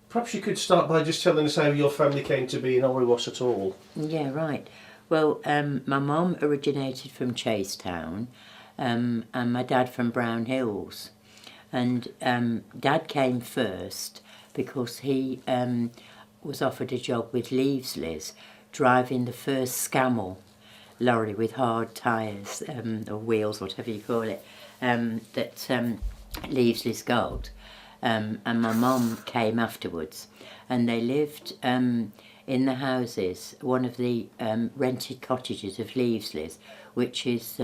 Perhaps you could start by just telling us how your family came to be in Orrewas at all. Yeah, right. Well, my mum originated from Chasetown, and my dad from Brown Hills. And Dad came first because he was offered a job with Leavesleys, driving the first Scamell lorry with hard tyres, or wheels, whatever you call it, that Leavesleys got. And my mum came afterwards, and they lived in the houses, one of the rented cottages of Leavesleys, which is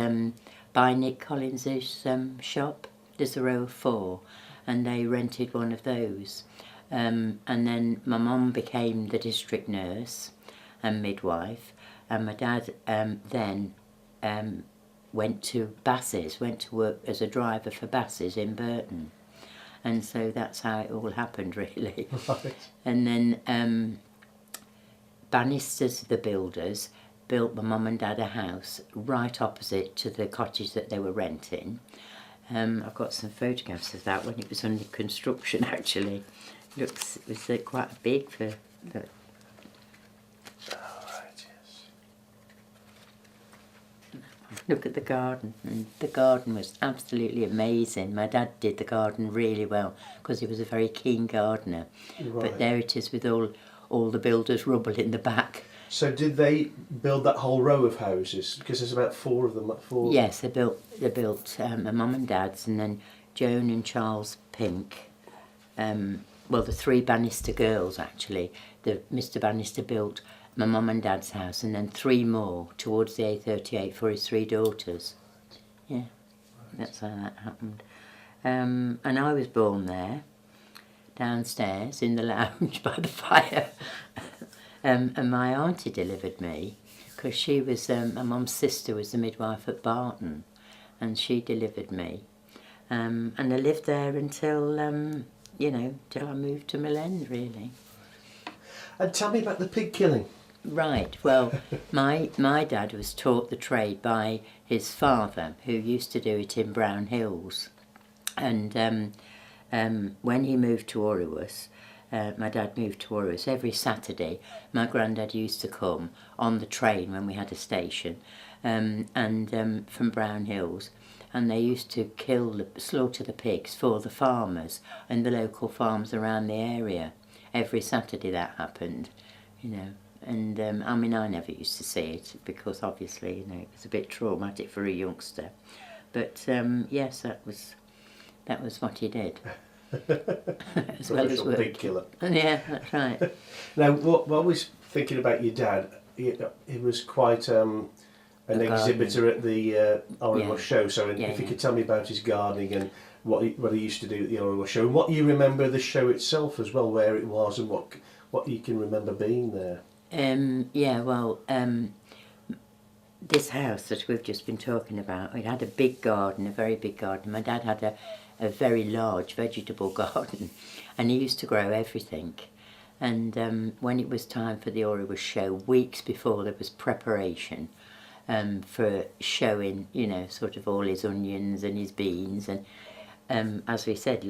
by Nick Collins's shop. There's a row of 4, and they rented one of those. And then my mum became the district nurse and midwife, and my dad then went to Bass's, went to work as a driver for Bass's in Burton. And so that's how it all happened, really. Right. And then Bannisters, the builders, built my mum and dad a house right opposite to the cottage that they were renting. I've got some photographs of that when it was under construction, actually. It was quite big for the... Oh, right, yes. Look at the garden, and the garden was absolutely amazing. My dad did the garden really well because he was a very keen gardener. Right. But there it is with all the builders' rubble in the back. So did they build that whole row of houses? Because there's about 4 of them. 4. Yes, they built my mum and dad's, and then Joan and Charles Pink. Well, the 3 Bannister girls, actually. Mr. Bannister built my mum and dad's house, and then 3 more towards the A38 for his 3 daughters. Yeah, right. That's how that happened. And I was born there, downstairs in the lounge by the fire. And my auntie delivered me, because she was, my mum's sister was the midwife at Barton, and she delivered me. And I lived there until, till I moved to Mill, really. And tell me about the pig killing. Right, well, my dad was taught the trade by his father, who used to do it in Brown Hills. And when he moved to Orrewas, my dad moved to Orrewas, every Saturday my granddad used to come on the train when we had a station, from Brown Hills, and they used to slaughter the pigs for the farmers and the local farms around the area. Every Saturday that happened, and I never used to see it because obviously, it was a bit traumatic for a youngster. But yes, that was what he did. As well as work. Pig killer. Yeah, that's right. Now, what I was thinking about your dad, he was quite an exhibitor at the Orrewas show. So if you could tell me about his gardening and what he used to do at the Orrewas show, and what you remember of the show itself as well, where it was, and what you can remember being there. This house that we've just been talking about, it had a big garden, a very big garden. My dad had a very large vegetable garden, and he used to grow everything. And when it was time for the Orrewas show, weeks before, there was preparation for showing, sort of all his onions and his beans. And as we said,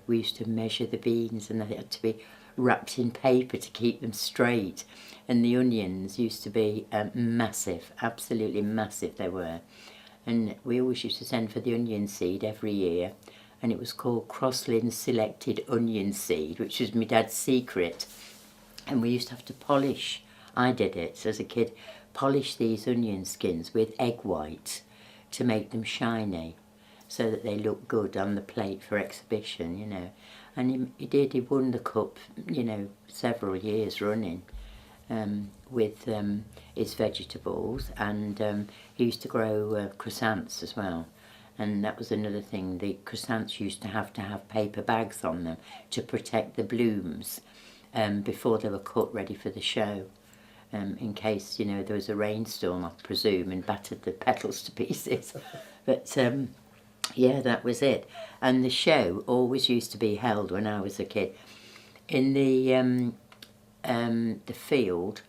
we used to measure the beans, and they had to be wrapped in paper to keep them straight. And the onions used to be massive, absolutely massive they were. And we always used to send for the onion seed every year, and it was called Crosslin Selected Onion Seed, which was my dad's secret. And we used to have to polish, I did it as a kid, polish these onion skins with egg white to make them shiny, so that they look good on the plate for exhibition, And he won the cup, several years running. With his vegetables, and he used to grow croissants as well, and that was another thing. The croissants used to have paper bags on them to protect the blooms before they were cut ready for the show, in case there was a rainstorm, I presume, and battered the petals to pieces. But that was it. And the show always used to be held when I was a kid in the field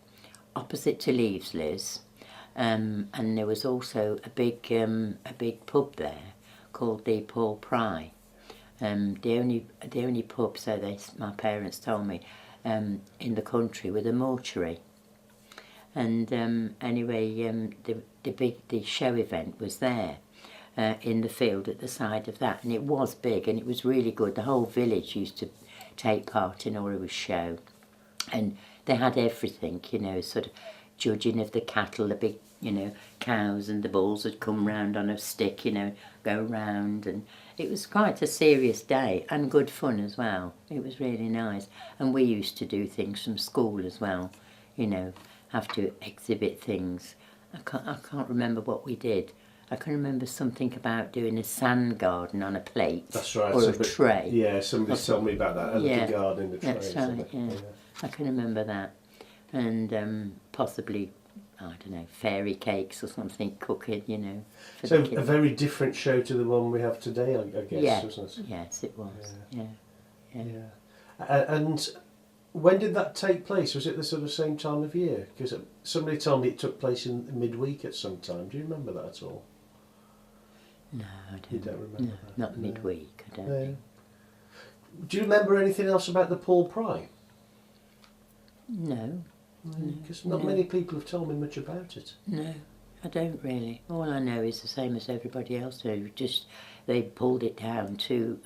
opposite to Leavesleys, and there was also a big pub there called the Paul Pry, The only pub, so my parents told me, in the country with a mortuary. And anyway, the show event was there in the field at the side of that, and it was big and it was really good. The whole village used to take part in Oriwa's show, and they had everything, you know, sort of judging of the cattle, the big, you know, cows, and the bulls would come round on a stick, you know, go round, and it was quite a serious day and good fun as well. It was really nice, and we used to do things from school as well, you know, have to exhibit things. I can't remember what we did. I can remember something about doing a sand garden on a plate. That's right. Or a tray. Yeah, somebody told me about that. A little garden in the tray. That's right, yeah. I can remember that. And possibly, I don't know, fairy cakes or something, cooking, you know. So a very different show to the one we have today, I guess, wasn't it? Yes, it was. Yeah. And when did that take place? Was it the sort of same time of year? Because somebody told me it took place in midweek at some time. Do you remember that at all? No, I don't. You don't remember that? Not midweek, I don't think. Do you remember anything else about the Paul Pry? No. Because not many people have told me much about it. No, I don't really. All I know is the same as everybody else who just, they pulled it down to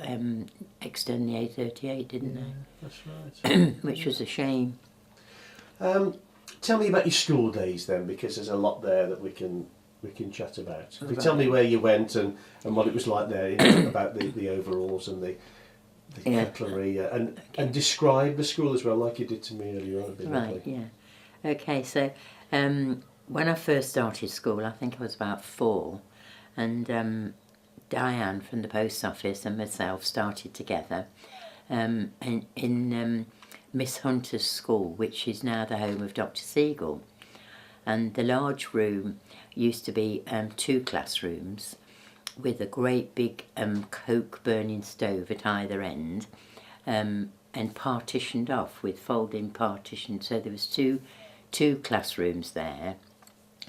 extend the A38, didn't they? That's right. Which was a shame. Tell me about your school days then, because there's a lot there that we can chat about. If you Right. tell me where you went and what it was like there, you know, about the overalls and the cutlery, and describe the school as well, like you did to me earlier on. Right, yeah. Okay, so when I first started school, I think I was about 4, and Diane from the post office and myself started together in Miss Hunter's school, which is now the home of Dr. Siegel. And the large room used to be 2 classrooms with a great big coke burning stove at either end, and partitioned off with folding partitions. So there was two classrooms there,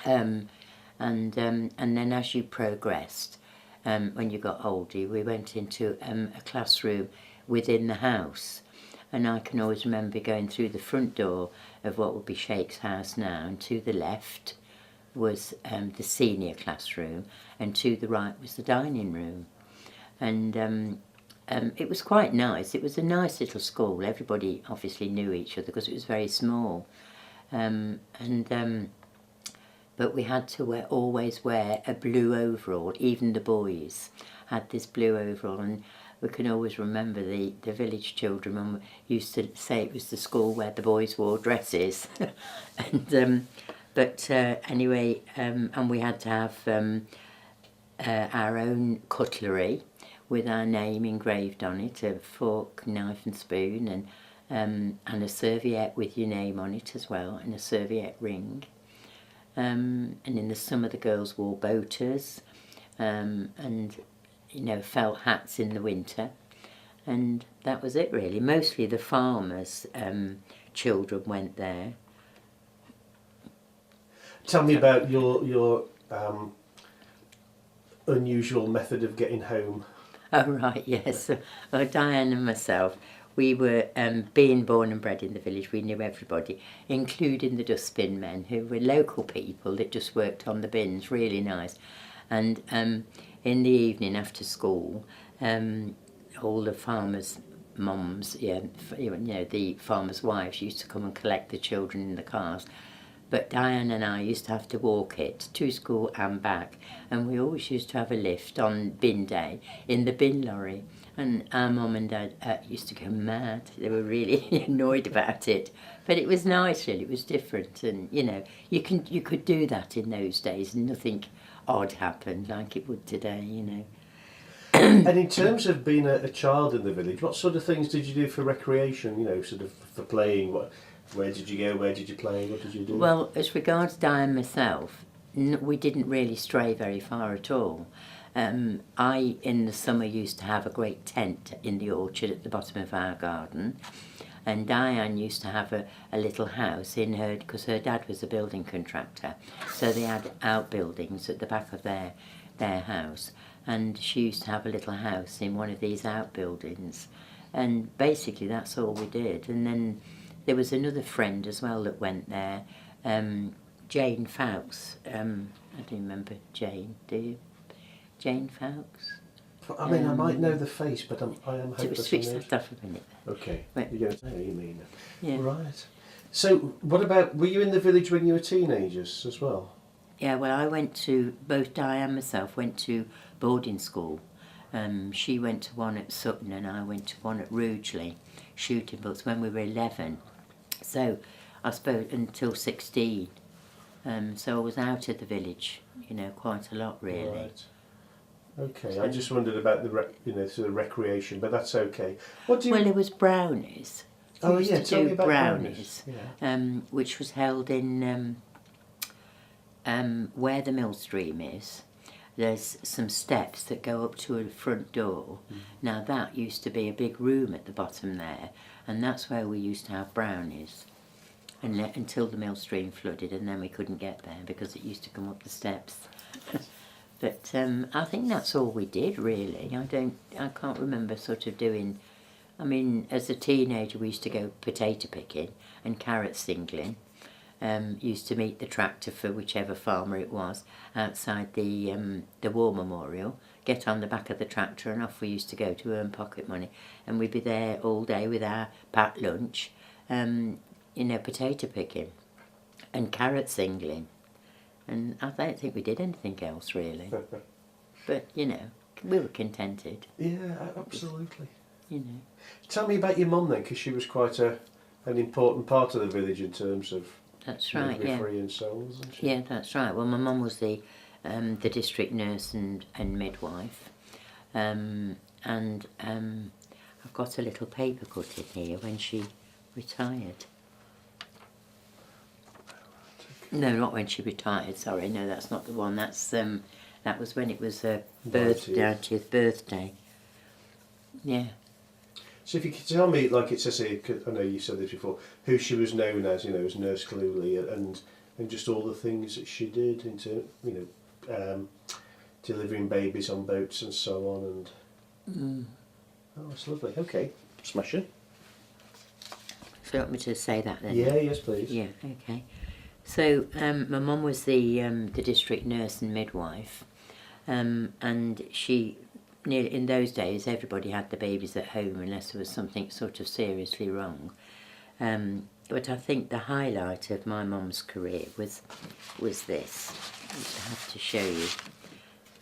and then as you progressed, when you got older, we went into a classroom within the house. And I can always remember going through the front door of what would be Shake's house now, and to the left was the senior classroom, and to the right was the dining room. And it was quite nice. It was a nice little school. Everybody obviously knew each other because it was very small. But we had to always wear a blue overall. Even the boys had this blue overall, and we can always remember the village children when we used to say it was the school where the boys wore dresses. Anyway, and we had to have our own cutlery with our name engraved on it, a fork, knife and spoon, and a serviette with your name on it as well, and a serviette ring. And in the summer the girls wore boaters, and you know, felt hats in the winter, and that was it really. Mostly the farmers' children went there. Tell me about your unusual method of getting home. Oh right, yes. Well, Diane and myself, we were, being born and bred in the village, we knew everybody, including the dustbin men, who were local people that just worked on the bins, really nice. And in the evening after school, all the farmers' mums, you know, the farmers' wives used to come and collect the children in the cars. But Diane and I used to have to walk it to school and back, and we always used to have a lift on bin day in the bin lorry. And our mum and dad used to go mad. They were really annoyed about it. But it was nice, really. It was different, and you know, you could do that in those days, and nothing odd happened like it would today, you know. And in terms of being a child in the village, what sort of things did you do for recreation? You know, sort of for playing. Where did you go? Where did you play? What did you do? Well, as regards Diane and myself, we didn't really stray very far at all. I, in the summer, used to have a great tent in the orchard at the bottom of our garden, and Diane used to have a little house in her, because her dad was a building contractor, so they had outbuildings at the back of their their house, and she used to have a little house in one of these outbuildings, and basically that's all we did. And then there was another friend as well that went there, Jane Fowkes. I don't remember Jane, do you? Jane Fowkes? I mean, I might know the face, but I am hopeless. Switch that off a minute. Okay. Right. You're going to know you mean. Yeah. Right. So, what about, were you in the village when you were teenagers as well? Yeah, well, I went to, both Di and myself went to boarding school. She went to one at Sutton and I went to one at Rugeley, shooting books, when we were 11. So, I suppose until 16. So I was out of the village, you know, quite a lot really. Right. Okay, I just wondered about the sort of recreation, but that's okay. What do you? Well, there was brownies. Oh We used yeah, to tell do me about brownies. Yeah. Which was held in where the mill stream is. There's some steps that go up to a front door. Now that used to be a big room at the bottom there, and that's where we used to have brownies. And until the mill stream flooded, and then we couldn't get there because it used to come up the steps. But I think that's all we did really. I can't remember sort of doing. I mean, as a teenager, we used to go potato picking and carrot singling. Used to meet the tractor for whichever farmer it was outside the war memorial. Get on the back of the tractor, and off we used to go to earn pocket money. And we'd be there all day with our packed lunch. You know, potato picking and carrot singling, and I don't think we did anything else really. But you know, we were contented. Yeah, absolutely. You know. Tell me about your mum then, because she was quite an important part of the village in terms of. That's right. Yeah. Midwifery and so on, wasn't she? Yeah, that's right. Well, my mum was the district nurse and midwife, and I've got a little paper cutting here when she retired. No, not when she retired. Sorry, no, that's not the one. That's that was when it was her 90th birthday. Yeah. So if you could tell me, like it says here, 'cause I know you said this before, who she was known as, you know, as Nurse Cluley, and just all the things that she did into, you know, delivering babies on boats and so on, and oh, it's lovely. Okay, smashing. So you want me to say that then? Yeah, yes, please. Yeah, okay. So my mum was the district nurse and midwife, and she, in those days, everybody had the babies at home unless there was something sort of seriously wrong. But I think the highlight of my mum's career was this. I have to show you,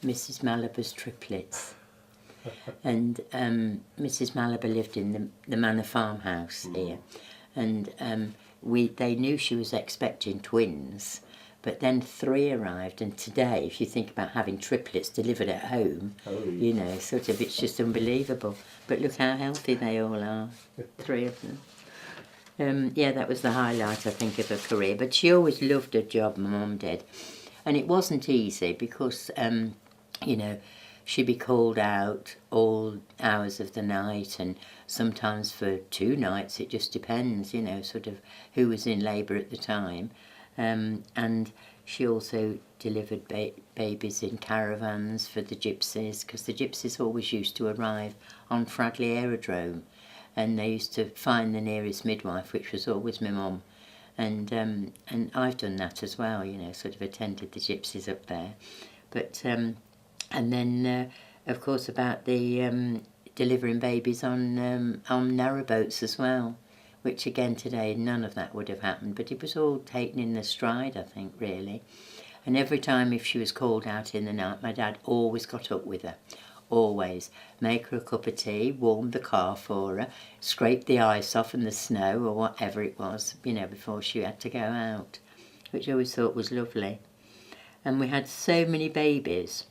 Mrs. Malabar's triplets. And Mrs. Malabar lived in the manor farmhouse here, and they knew she was expecting twins, but then 3 arrived, and today, if you think about having triplets delivered at home, you know, sort of, it's just unbelievable. But look how healthy they all are, 3 of them. Yeah, that was the highlight, I think, of her career. But she always loved her job, my mum did. And it wasn't easy because, you know, she'd be called out all hours of the night, and sometimes for 2 nights. It just depends, you know, sort of who was in labour at the time. And she also delivered babies in caravans for the gypsies, because the gypsies always used to arrive on Fragley Aerodrome, and they used to find the nearest midwife, which was always my mum. And I've done that as well, you know, sort of attended the gypsies up there. But and then, of course, about the delivering babies on narrowboats as well, which again today none of that would have happened, but it was all taken in the stride, I think, really. And every time if she was called out in the night, my dad always got up with her, always. Make her a cup of tea, warm the car for her, scrape the ice off and the snow or whatever it was, you know, before she had to go out, which I always thought was lovely. And we had so many babies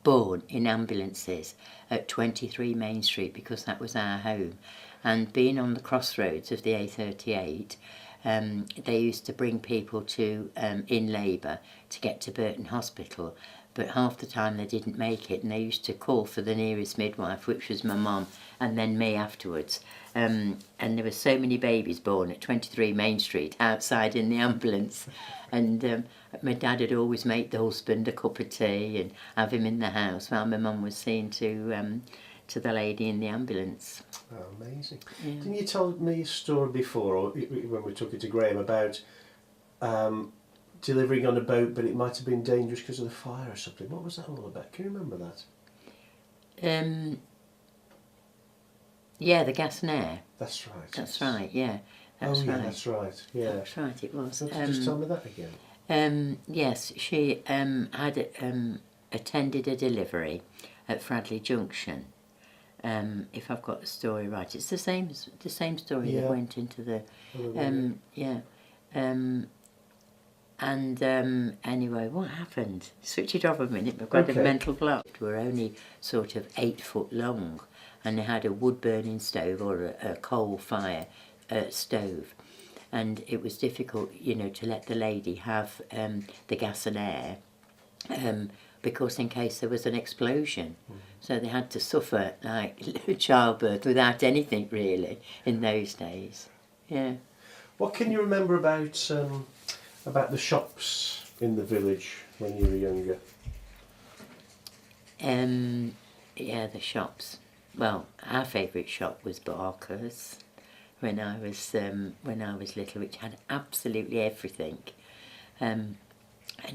born in ambulances at 23 Main Street, because that was our home. And being on the crossroads of the A38, they used to bring people to in labour to get to Burton Hospital, but half the time they didn't make it, and they used to call for the nearest midwife, which was my mum, and then me afterwards. And there were so many babies born at 23 Main Street outside in the ambulance, and my dad would always make the husband a cup of tea and have him in the house while my mum was seeing to the lady in the ambulance. Oh, amazing. Yeah. Didn't you tell me a story before, or when we took it to Graham, about delivering on a boat, but it might have been dangerous because of the fire or something? What was that all about? Can you remember that? Yeah, the gas and air. That's right. That's right, yeah. That's yeah, right. that's right. Yeah. That's right, it was. Just tell me that again. Yes, she had attended a delivery at Fradley Junction. If I've got the story right, it's the same story that went into the anyway, what happened? Switch it off a minute. I've got a mental block. We're only sort of 8 foot long, and they had a wood burning stove or a coal fire stove, and it was difficult, to let the lady have the gas and air. Because in case there was an explosion. So they had to suffer like childbirth without anything really in those days. Yeah. What can you remember about the shops in the village when you were younger? Yeah, the shops. Well, our favourite shop was Barker's when I was little, which had absolutely everything. And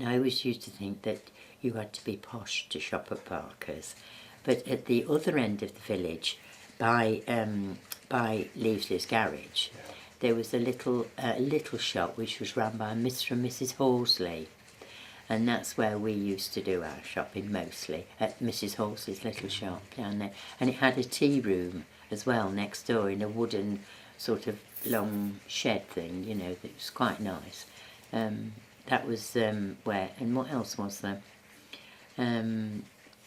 I always used to think that you had to be posh to shop at Barker's. But at the other end of the village, by Leavesley's garage, there was a little shop which was run by Mr. and Mrs. Horsley, and that's where we used to do our shopping mostly, at Mrs. Horsley's little shop down there. And it had a tea room as well next door in a wooden sort of long shed thing, that was quite nice. That was where, and what else was there?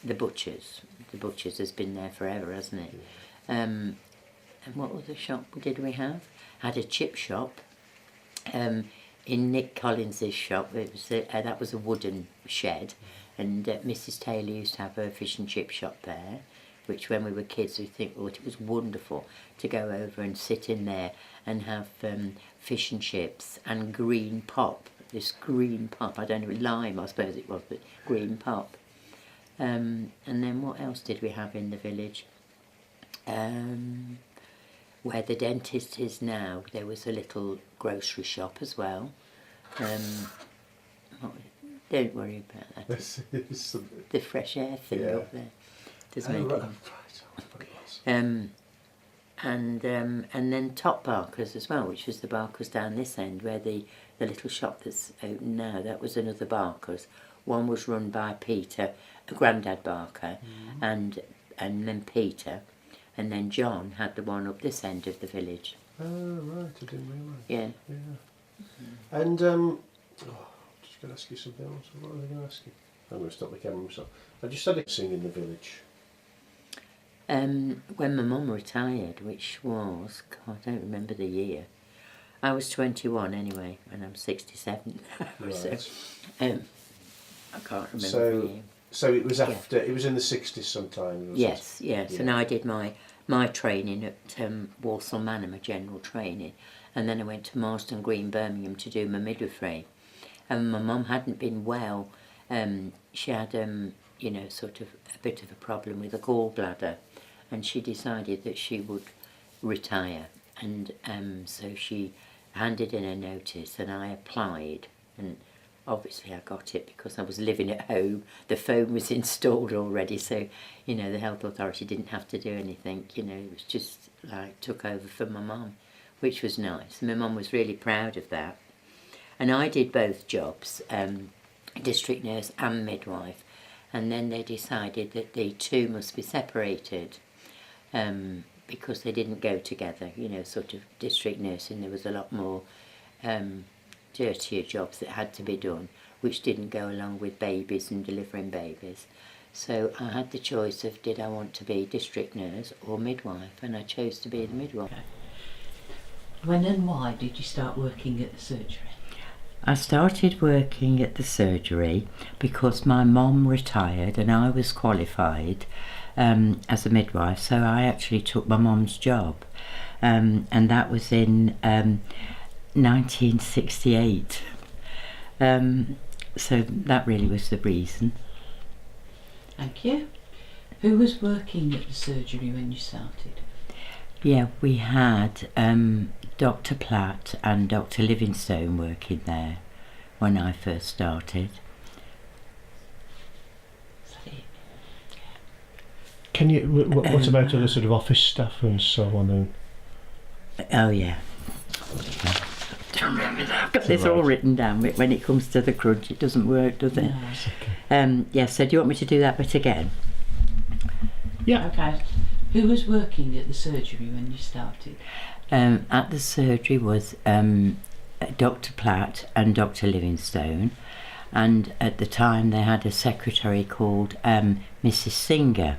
The butcher's. The butcher's has been there forever, hasn't it? And what other shop did we have? Had a chip shop. In Nick Collins's shop, that was a wooden shed, and Mrs. Taylor used to have her fish and chip shop there, which when we were kids we think, it was wonderful to go over and sit in there and have fish and chips and green pop. This green pop, I don't know, lime I suppose it was, but green pop. And then what else did we have in the village? Where the dentist is now, there was a little grocery shop as well. Don't worry about that. The fresh air thing up there. And then Top Barker's as well, which was the Barker's down this end, where the little shop that's open now, that was another Barker's. One was run by Peter, Grandad Barker, and then Peter, and then John had the one up this end of the village. Oh, right, I didn't realise. Yeah. And, just going to ask you something else. What was I going to ask you? I'm going to stop the camera myself. I just started singing in the village. When my mum retired, which was, God, I don't remember the year. I was 21 anyway, and I'm 67. Right. So, I can't remember the year. So it was after, it was in the 60s sometime, was yes, it? yes. Yeah. And I did my training at Walsall Manor, my general training, and then I went to Marston Green, Birmingham to do my midwifery. And my mum hadn't been well. She had, sort of a bit of a problem with a gallbladder, and she decided that she would retire. And so she handed in a notice, and I applied, and obviously I got it because I was living at home. The phone was installed already, so the health authority didn't have to do anything. It was just like took over for my mum, which was nice. My mum was really proud of that. And I did both jobs, district nurse and midwife, and then they decided that the two must be separated because they didn't go together. Sort of district nursing, there was a lot more dirtier jobs that had to be done, which didn't go along with babies and delivering babies. So I had the choice of did I want to be district nurse or midwife, and I chose to be the midwife. When and why did you start working at the surgery? I started working at the surgery because my mum retired and I was qualified as a midwife, so I actually took my mum's job, and that was in 1968. So that really was the reason. Thank you. Who was working at the surgery when you started? Yeah, we had Dr. Platt and Dr. Livingstone working there when I first started. Is that it? Can you? What about other sort of office staff and so on? And Oh yeah. I don't remember that. I've got this all written down. But when it comes to the crunch, it doesn't work, does it? No. Yeah. So do you want me to do that bit again? yeah. Okay. Who was working at the surgery when you started? At the surgery was Dr. Platt and Dr. Livingstone, and at the time they had a secretary called Mrs. Singer,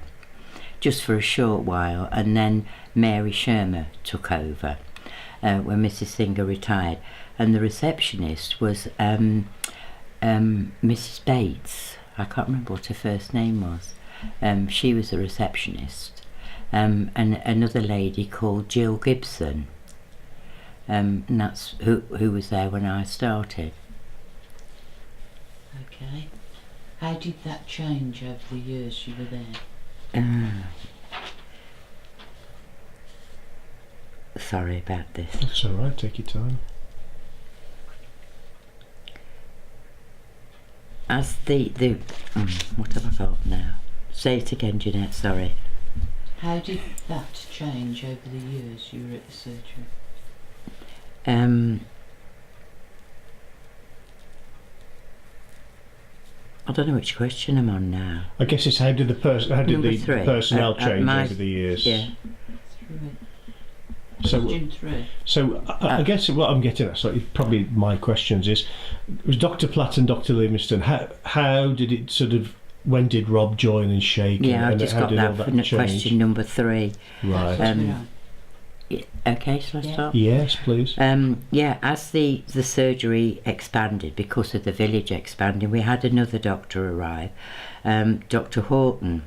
just for a short while, and then Mary Shermer took over when Mrs. Singer retired, and the receptionist was Mrs. Bates. I can't remember what her first name was. She was the receptionist, and another lady called Jill Gibson, and that's who was there when I started. Okay. How did that change over the years you were there? Sorry about this. That's all right. Take your time. As what have I got now? Say it again, Jeanette. Sorry. How did that change over the years you were at the surgery? I don't know which question I'm on now. I guess it's how did the Number three. personnel change my- over the years? Yeah. Through it. So, Question 3. so I guess what I'm getting at, so probably my questions is, was Dr. Platt and Dr. Livingstone, how did it sort of, when did Rob join and shake? Yeah, and I've just how got did all that for change? question number 3. Right. Okay, shall I Yeah. start? Yes, please. Yeah, as the surgery expanded, because of the village expanding, we had another doctor arrive, Dr. Horton,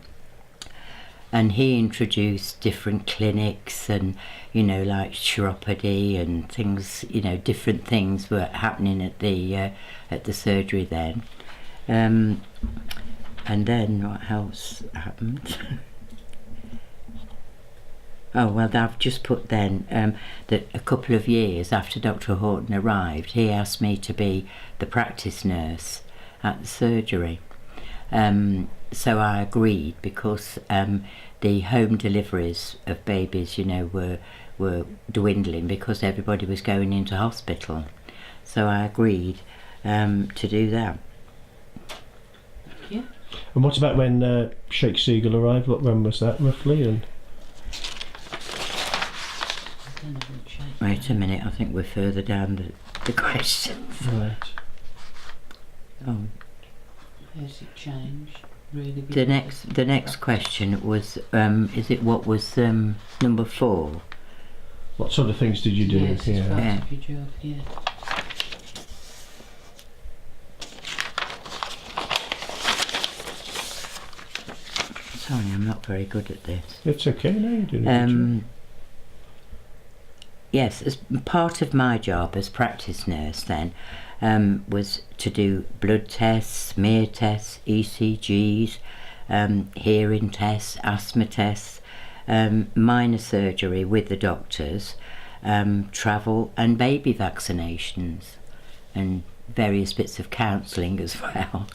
and he introduced different clinics and, like chiropody and things, different things were happening at the surgery then. And then what else happened? Oh, well, I've just put then that a couple of years after Dr. Horton arrived, he asked me to be the practice nurse at the surgery. So I agreed because the home deliveries of babies, were dwindling because everybody was going into hospital. So I agreed to do that. Yeah. And what about when Sheikh Siegel arrived? When was that roughly? And Wait a minute, I think we're further down the questions. right. Oh. How's it changed? Really? The next question was, is it what was number 4? What sort of things did you do? Yes, it's part Yeah. of your job, yeah. Sorry, I'm not very good at this. It's okay. No, you're doing a good job. Yes, as part of my job as practice nurse then was to do blood tests, smear tests, ECGs, hearing tests, asthma tests, minor surgery with the doctors, travel and baby vaccinations, and various bits of counselling as well.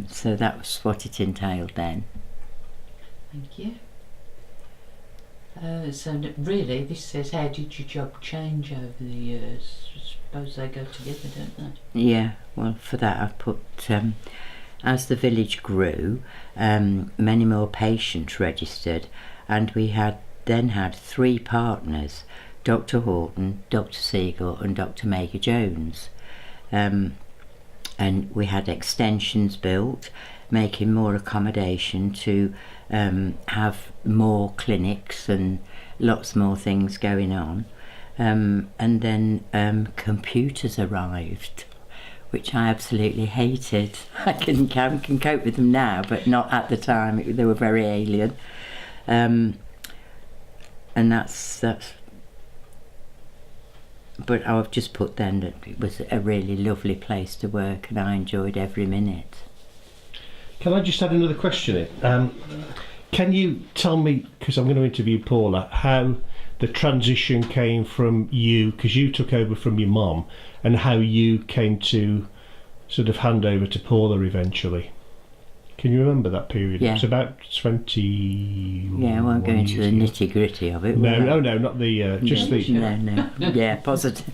So that was what it entailed then. Thank you. Really, this says, how did your job change over the years? I suppose they go together, don't they? Yeah, well, for that I've put, as the village grew, many more patients registered, and we then had 3 partners, Dr. Horton, Dr. Siegel and Dr. Major Jones. And we had extensions built, making more accommodation to have more clinics and lots more things going on. And then computers arrived, which I absolutely hated. I can cope with them now, but not at the time. They were very alien. And that's but I've just put then that it was a really lovely place to work and I enjoyed every minute. Can I just add another question in? Can you tell me, because I'm going to interview Paula, how the transition came from you, because you took over from your mum, and how you came to sort of hand over to Paula eventually? Can you remember that period? Yeah. It was about 20. Yeah, I won't go into the nitty gritty of it. No, not the just the. No. Yeah, positive.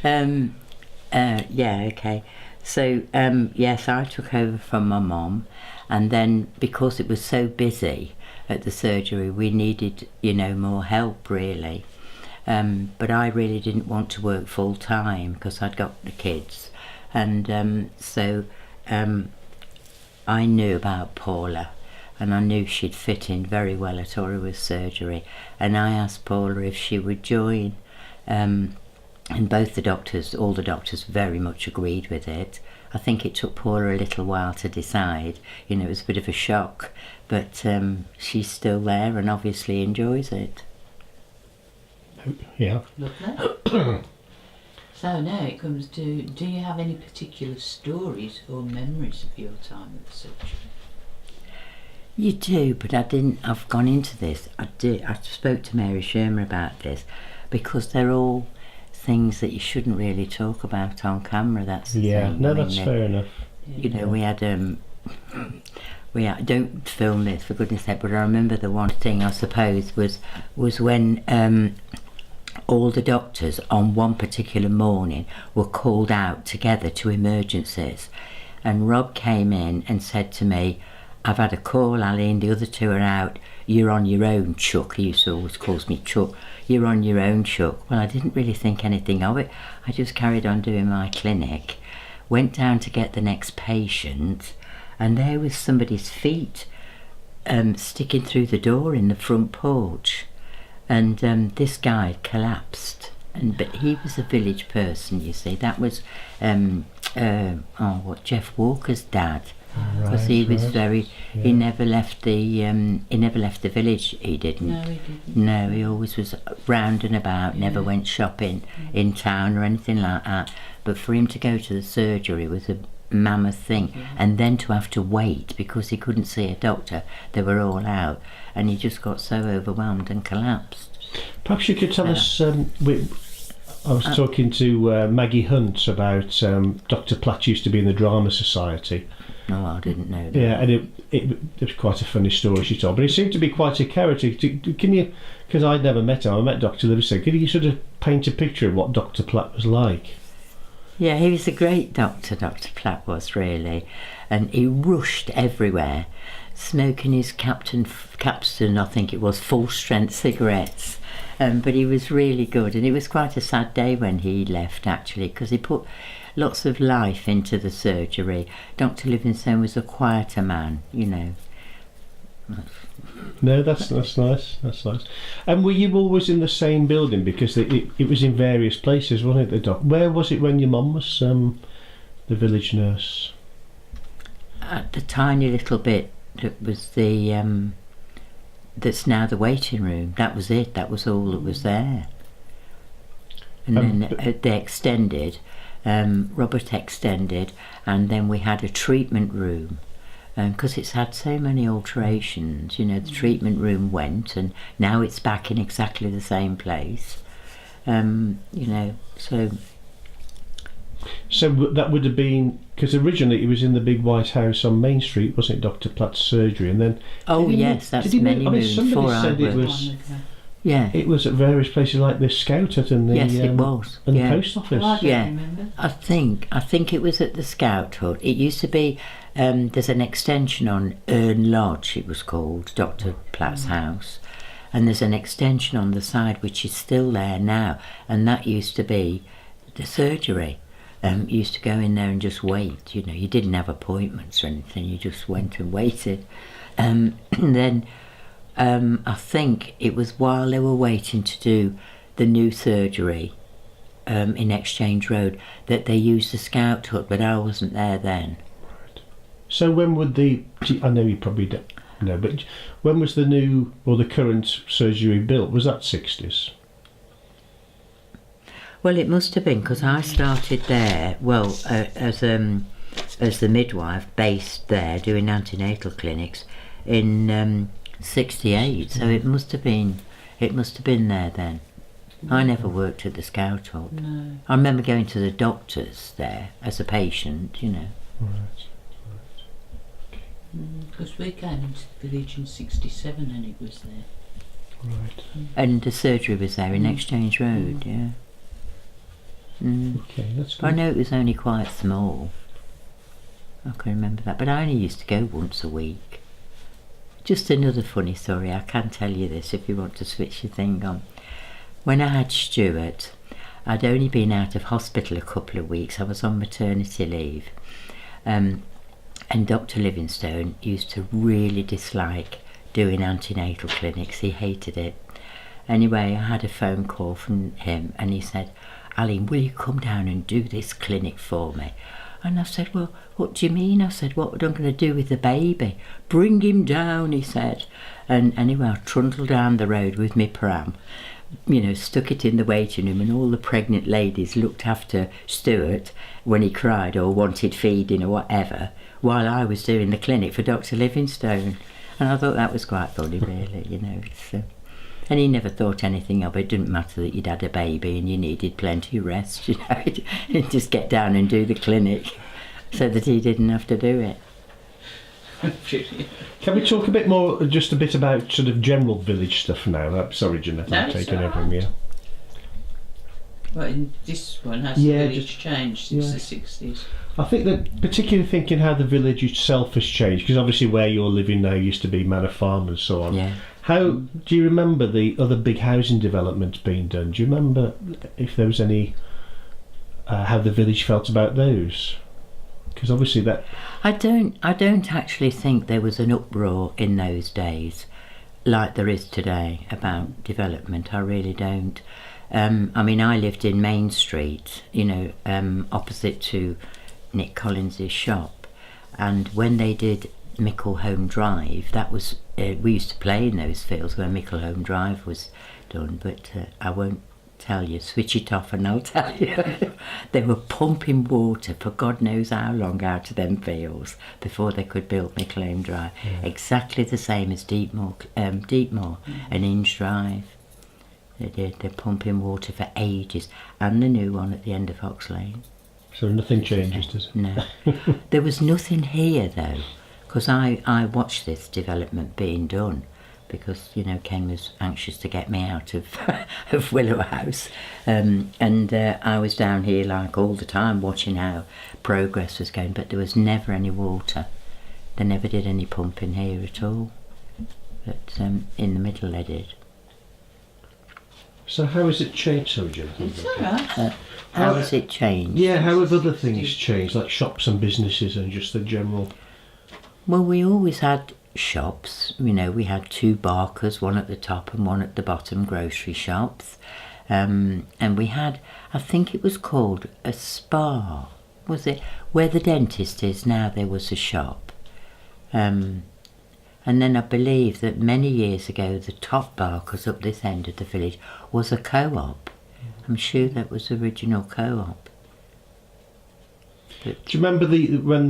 Yeah, okay. So yes, I took over from my mum, and then because it was so busy at the surgery, we needed, more help really. But I really didn't want to work full time because I'd got the kids, and so I knew about Paula, and I knew she'd fit in very well at Oriwa's surgery, and I asked Paula if she would join, and all the doctors very much agreed with it. I think it took Paula a little while to decide, it was a bit of a shock, but she's still there and obviously enjoys it. Yeah. Lovely. So now it comes to, do you have any particular stories or memories of your time at the surgery? You do, but I've gone into this. I spoke to Mary Shermer about this because they're all things that you shouldn't really talk about on camera. That's the thing. No, that's fair enough. We had don't film this for goodness sake, but I remember the one thing I suppose was when all the doctors on one particular morning were called out together to emergencies, and Rob came in and said to me, "I've had a call, Aline, the other two are out, you're on your own, Chuck." He used to always calls me Chuck. "You're on your own, Chuck." Well, I didn't really think anything of it. I just carried on doing my clinic, went down to get the next patient, and there was somebody's feet sticking through the door in the front porch, and this guy had collapsed, but he was a village person, you see. That was Jeff Walker's dad, because he was he never left the village. He didn't. No, he didn't. No, he always was round and about, never went shopping in town or anything like that. But for him to go to the surgery was a mammoth thing, and then to have to wait because he couldn't see a doctor, they were all out, and he just got so overwhelmed and collapsed. Perhaps you could tell us, I was talking to Maggie Hunt about Dr. Platt used to be in the Drama Society. No, I didn't know that. Yeah, and it was quite a funny story she told, but he seemed to be quite a character. Can you, because I'd never met him, I met Dr. Livingstone, can you sort of paint a picture of what Dr. Platt was like? Yeah, he was a great doctor, Dr. Platt was, really, and he rushed everywhere, smoking his Captain, I think it was, full-strength cigarettes, but he was really good, and it was quite a sad day when he left, actually, because he put lots of life into the surgery. Dr. Livingstone was a quieter man, No, that's nice. That's nice. And were you always in the same building? Because it was in various places, wasn't it? The doc. Where was it when your mum was the village nurse? At the tiny little bit that was the that's now the waiting room. That was it. That was all that was there. And then they extended. Robert extended, and then we had a treatment room. Because it's had so many alterations, the treatment room went, and now it's back in exactly the same place, so... So that would have been, because originally it was in the big white house on Main Street, wasn't it, Dr. Platt's surgery, and then... Oh yes, that's many moons before I said it was... Yeah. It was at various places like the Scout Hut and the it was. And the post office. Well, I don't remember. I think it was at the Scout Hut. It used to be there's an extension on Erne Lodge, it was called, Dr. Platt's house, and there's an extension on the side which is still there now, and that used to be the surgery. You used to go in there and just wait. You didn't have appointments or anything. You just went and waited, and then. I think it was while they were waiting to do the new surgery in Exchange Road that they used the Scout Hut, but I wasn't there then. Right. So when would I know you probably don't know, but when was the new or the current surgery built? Was that 60s? Well, it must have been because I started there. Well, as the midwife based there doing antenatal clinics in '68. So it must have been there then. I never worked at the Scout Hut. No. I remember going to the doctors there as a patient, you know. Right. Because we came into the village in '67 and it was there. Right. And the surgery was there in Exchange Road, yeah. Okay, that's I good. know it was only quite small. I can remember that, but I only used to go once a week. Just another funny story, I can tell you this if you want to switch your thing on. When I had Stuart, I'd only been out of hospital a couple of weeks. I was on maternity leave. And Dr. Livingstone used to really dislike doing antenatal clinics. He hated it. Anyway, I had a phone call from him and he said, "Aline, will you come down and do this clinic for me?" And I said, "Well, what do you mean?" I said, "What am I going to do with the baby?" "Bring him down," he said. And anyway, I trundled down the road with my pram, you know, stuck it in the waiting room, and all the pregnant ladies looked after Stuart when he cried or wanted feeding or whatever, while I was doing the clinic for Dr. Livingstone. And I thought that was quite funny, really, you know. And he never thought anything of it. It didn't matter that you'd had a baby and you needed plenty of rest, you know. He'd just get down and do the clinic so that he didn't have to do it. Can we talk a bit more, just a bit about sort of general village stuff now? Sorry, Jeanette, No, I'm it's taking all over right. here. Well, in this one has Yeah, the village just- changed since yeah. the '60s. I think that particularly thinking how the village itself has changed, because obviously where you're living now used to be Manor Farm and so on. Yeah. How do you remember the other big housing developments being done? Do you remember if there was any, how the village felt about those? Because obviously that... I don't actually think there was an uproar in those days like there is today about development. I really don't. I mean, I lived in Main Street, you know, opposite to Nick Collins's shop, and when they did Micklehome Drive, that was we used to play in those fields where Micklehome Drive was done, but I won't tell you. Switch it off and I'll tell you. They were pumping water for God knows how long out of them fields before they could build Micklehome Drive. Yeah. Exactly the same as Deepmoor and Inge Drive. They did. They're pumping water for ages, and the new one at the end of Fox Lane. So nothing changes, does it? No. There was nothing here though, because I watched this development being done, because, you know, Ken was anxious to get me out of of Willow House, and I was down here like all the time watching how progress was going, but there was never any water. They never did any pumping here at all, but in the middle they did. So how has it changed, so Jim? It's all right. How has it changed? Yeah, how have other things changed, like shops and businesses and just the general... Well, we always had shops, you know, we had two Barkers, one at the top and one at the bottom, grocery shops, and we had, I think it was called a Spar, was it, where the dentist is now. There was a shop, and then I believe that many years ago the top Barkers up this end of the village was a co-op. I'm sure that was the original co-op. But do you remember when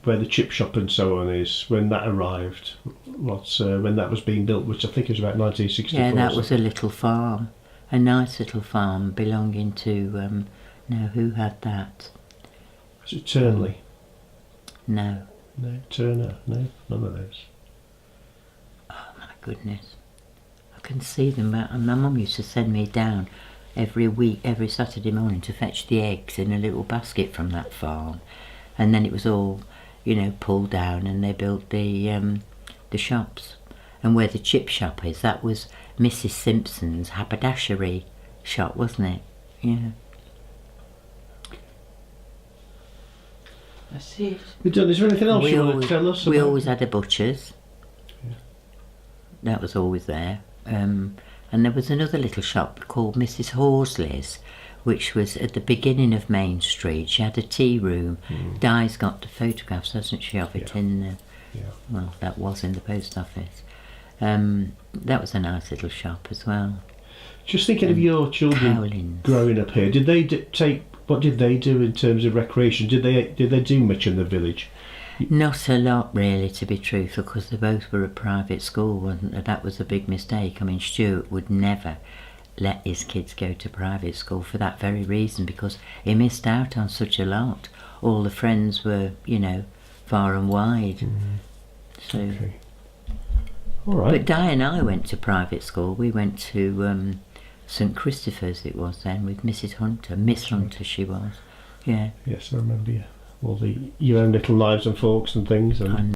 where the chip shop and so on is, when that arrived, when that was being built, which I think was about 1964? yeah, that was a little farm, a nice little farm belonging to, no, who had that? Was it Turnley? No. No, Turner? No, none of those. Oh my goodness. I can see them. My mum used to send me down every week, every Saturday morning to fetch the eggs in a little basket from that farm. And then it was all, you know, pulled down and they built the shops. And where the chip shop is, that was Mrs. Simpson's haberdashery shop, wasn't it? Yeah. That's it. Is there anything else you want to tell us about? We always had a butcher's. Yeah. That was always there. And there was another little shop called Mrs. Horsley's, which was at the beginning of Main Street. She had a tea room. Di's got the photographs, hasn't she, of it in the... Yeah. Well, that was in the post office. That was a nice little shop as well. Just thinking of your children Cowlings. growing up here, did they take? What did they do in terms of recreation? Did they do much in the village? Not a lot, really, to be truthful, because they both were at private school, wasn't they? That was a big mistake. I mean, Stuart would never let his kids go to private school for that very reason, because he missed out on such a lot. All the friends were, you know, far and wide. So, Okay. All right. but Di and I went to private school. We went to St Christopher's, it was then, with Mrs Hunter. Miss Hunter she was. Yeah. Yes, I remember you. All your own little knives and forks and things. And